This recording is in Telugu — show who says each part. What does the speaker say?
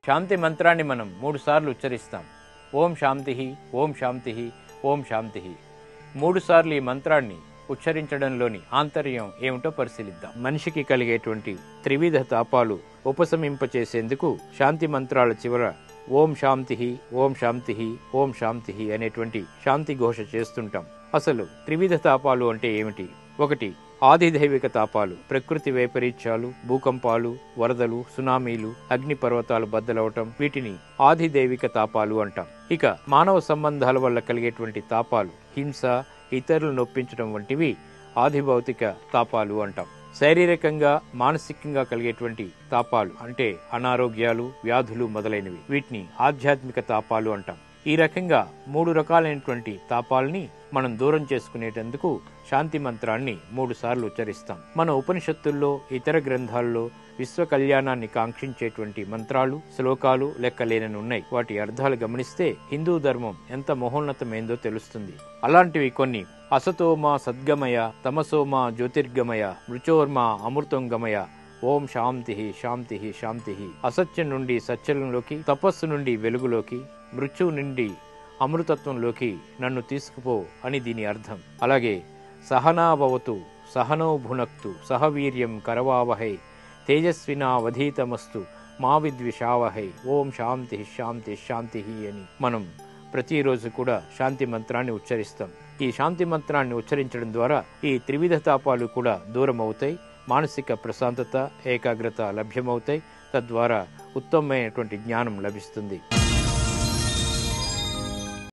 Speaker 1: శాంతి మంత్రాన్ని మనం 3 సార్లు ఉచ్చరిస్తాం. ఓం శాంతి, ఓం శాంతి, ఓం శాంతి. 3 సార్లు ఈ మంత్రాన్ని ఉచ్చరించడంలోని ఆంతర్యం ఏమిటో పరిశీలిద్దాం. మనిషికి కలిగేటువంటి త్రివిధ తాపాలు ఉపశమింపచేసేందుకు శాంతి మంత్రాల చివర ఓం శాంతి, ఓం శాంతి, ఓం శాంతి అనేటువంటి శాంతి ఘోష చేస్తుంటాం. అసలు త్రివిధ తాపాలు అంటే ఏమిటి? 1. ఆదిదైవిక తాపాలు, ప్రకృతి వైపరీత్యాలు, భూకంపాలు, వరదలు, సునామీలు, అగ్నిపర్వతాలు బద్దలవటం, వీటిని ఆదిదైవిక తాపాలు అంటాం. ఇక మానవ సంబంధాల వల్ల కలిగేటువంటి తాపాలు, హింస, ఇతరులను నొప్పించడం వంటివి ఆదిభౌతిక తాపాలు అంటాం. శారీరకంగా మానసికంగా కలిగేటువంటి తాపాలు అంటే అనారోగ్యాలు, వ్యాధులు మొదలైనవి, వీటిని ఆధ్యాత్మిక తాపాలు అంటాం. ఈ రకంగా 3 రకాలైనటువంటి తాపాలని మనం దూరం చేసుకునేటందుకు శాంతి మంత్రాన్ని 3 సార్లు ఉచ్చరిస్తాం. మన ఉపనిషత్తుల్లో, ఇతర గ్రంథాల్లో విశ్వ కళ్యాణాన్ని కాంక్షించేటువంటి మంత్రాలు, శ్లోకాలు లెక్కలేనని ఉన్నాయి. వాటి అర్థాలు గమనిస్తే హిందూ ధర్మం ఎంత మహోన్నతమైందో తెలుస్తుంది. అలాంటివి కొన్ని: అసతోమా సద్గమయ, తమసోమా జ్యోతిర్గమయ, మృచోర్మా అమృతంగమయ, ఓం శాంతి శాంతి శాంతి. అసత్యం నుండి సత్యంలోకి, తపస్సు నుండి వెలుగులోకి, మృత్యువు నుండి అమృతత్వంలోకి నన్ను తీసుకుపో అని దీని అర్థం. అలాగే సహనాభవతు సహనో భునక్తు సహవీర్యం కరవావహై తేజస్వినావధీతమస్తు మా విద్విషావహై ఓం శాంతి శాంతి శాంతి అని మనం ప్రతిరోజు కూడా శాంతి మంత్రాన్ని ఉచ్చరిస్తాం. ఈ శాంతి మంత్రాన్ని ఉచ్చరించడం ద్వారా ఈ త్రివిధ తాపాలు కూడా దూరం అవుతాయి, మానసిక ప్రశాంతత, ఏకాగ్రత లభ్యమవుతాయి. తద్వారా ఉత్తమమైనటువంటి జ్ఞానం లభిస్తుంది.